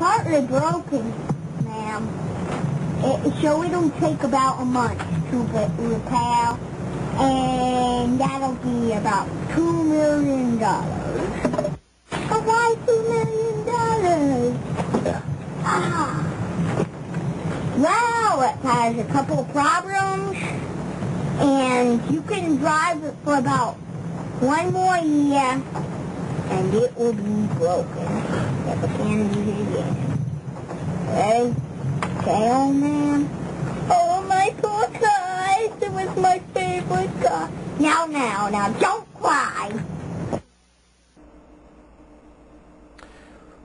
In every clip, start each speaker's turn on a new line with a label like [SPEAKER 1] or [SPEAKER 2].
[SPEAKER 1] partly broken, ma'am. So it'll take about a month to repair, and that'll be about $2 million. But why $2 million?
[SPEAKER 2] Yeah.
[SPEAKER 1] Well, it has a couple of problems, and you can drive it for about 1 more year, and it will be broken. Never can use it again. Ready? Okay, old man. Oh, my poor car. It was my favorite car. Now, don't cry.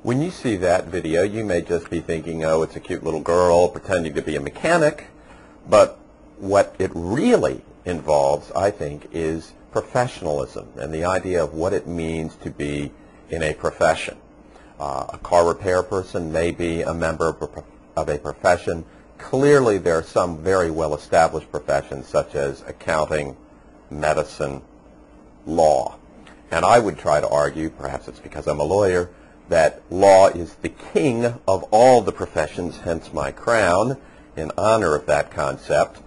[SPEAKER 2] When you see that video, you may just be thinking, oh, it's a cute little girl pretending to be a mechanic. But what it really involves, I think, is professionalism and the idea of what it means to be in a profession. A car repair person may be a member of a profession. Clearly, there are some very well-established professions, such as accounting, medicine, law. And I would try to argue, perhaps it's because I'm a lawyer, that law is the king of all the professions, hence my crown, in honor of that concept.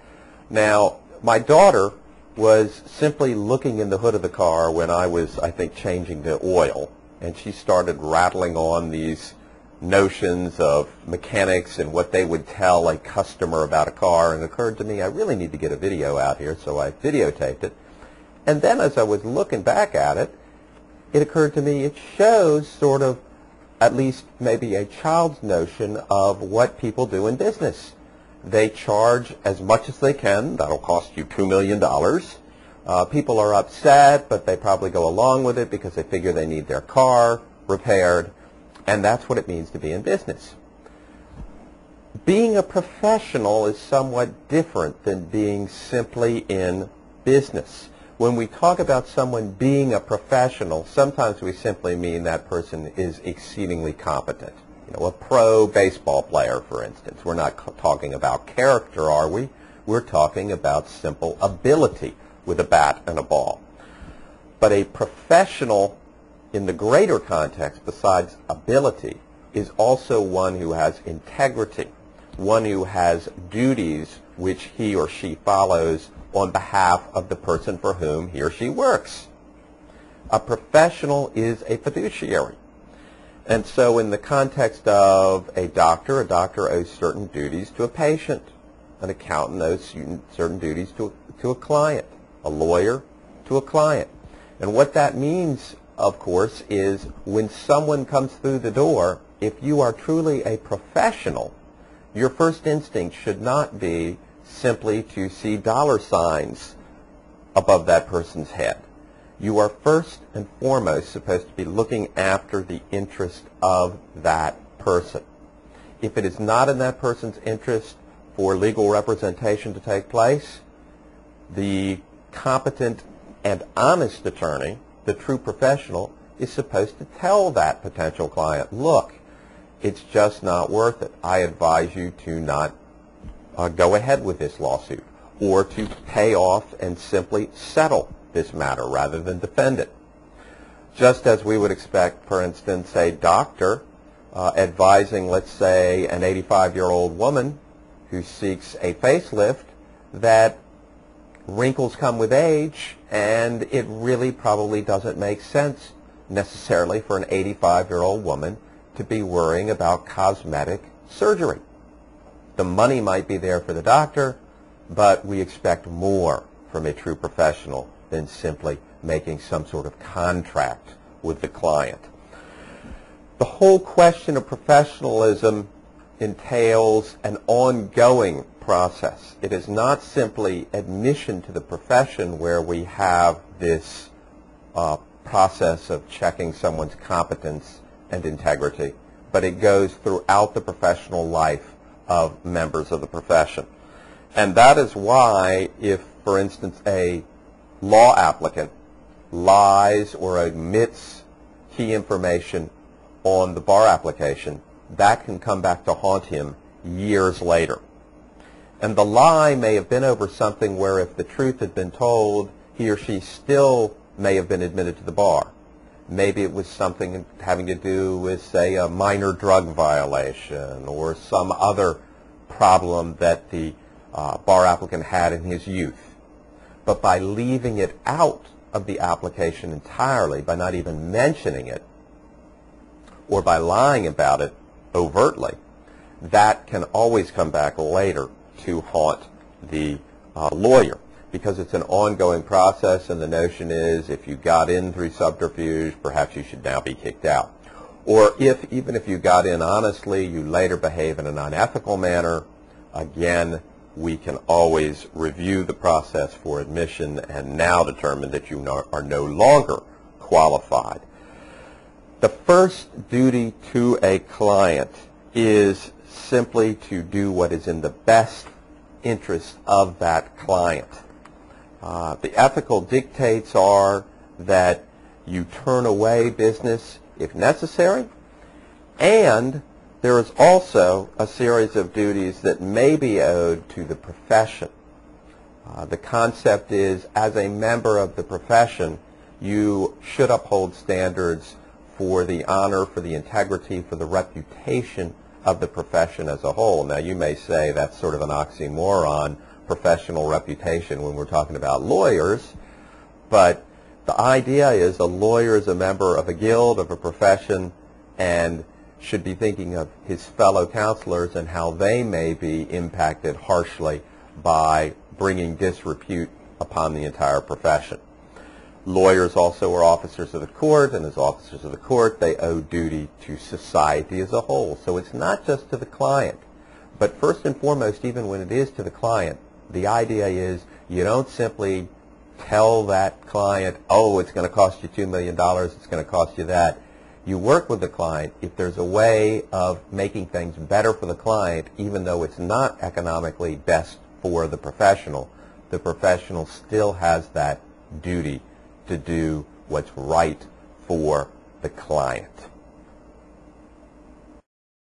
[SPEAKER 2] Now, my daughter was simply looking in the hood of the car when I was, I think, changing the oil, and she started rattling on these notions of mechanics and what they would tell a customer about a car, and it occurred to me I really need to get a video out here, so I videotaped it. And then as I was looking back at it, it occurred to me it shows sort of at least maybe a child's notion of what people do in business. They charge as much as they can. That'll cost you $2 million. People are upset, but they probably go along with it because they figure they need their car repaired, and that's what it means to be in business. Being a professional is somewhat different than being simply in business. When we talk about someone being a professional, sometimes we simply mean that person is exceedingly competent. You know, a pro baseball player, for instance. We're not talking about character, are we? We're talking about simple ability with a bat and a ball. But a professional, in the greater context, besides ability, is also one who has integrity, one who has duties which he or she follows on behalf of the person for whom he or she works. A professional is a fiduciary. And so in the context of a doctor owes certain duties to a patient. An accountant owes certain duties to a client. A lawyer to a client. And what that means, of course, is when someone comes through the door, if you are truly a professional, your first instinct should not be simply to see dollar signs above that person's head. You are first and foremost supposed to be looking after the interest of that person. If it is not in that person's interest for legal representation to take place, the competent and honest attorney, the true professional, is supposed to tell that potential client, look, it's just not worth it. I advise you to not go ahead with this lawsuit, or to pay off and simply settle this matter rather than defend it. Just as we would expect, for instance, a doctor advising, let's say, an 85-year-old woman who seeks a facelift that wrinkles come with age, and it really probably doesn't make sense necessarily for an 85-year-old woman to be worrying about cosmetic surgery. The money might be there for the doctor, but we expect more from a true professional than simply making some sort of contract with the client. The whole question of professionalism entails an ongoing process. It is not simply admission to the profession where we have this process of checking someone's competence and integrity, but it goes throughout the professional life of members of the profession. And that is why if, for instance, a law applicant lies or omits key information on the bar application, that can come back to haunt him years later. And the lie may have been over something where if the truth had been told, he or she still may have been admitted to the bar. Maybe it was something having to do with, say, a minor drug violation or some other problem that the bar applicant had in his youth. But by leaving it out of the application entirely, by not even mentioning it, or by lying about it overtly, that can always come back later to haunt the lawyer, because it's an ongoing process, and the notion is if you got in through subterfuge, perhaps you should now be kicked out. Or even if you got in honestly, you later behave in an unethical manner, again, we can always review the process for admission and now determine that you are no longer qualified. The first duty to a client is simply to do what is in the best interest of that client. The ethical dictates are that you turn away business if necessary, and there is also a series of duties that may be owed to the profession. The concept is, as a member of the profession, you should uphold standards for the honor, for the integrity, for the reputation of the profession as a whole. Now, you may say that's sort of an oxymoron, professional reputation, when we're talking about lawyers, but the idea is a lawyer is a member of a guild, of a profession, and should be thinking of his fellow counselors and how they may be impacted harshly by bringing disrepute upon the entire profession. Lawyers also are officers of the court, and as officers of the court, they owe duty to society as a whole. So it's not just to the client, but first and foremost, even when it is to the client, the idea is you don't simply tell that client, oh, it's going to cost you $2 million, it's going to cost you that. You work with the client. If there's a way of making things better for the client, even though it's not economically best for the professional still has that duty to do what's right for the client.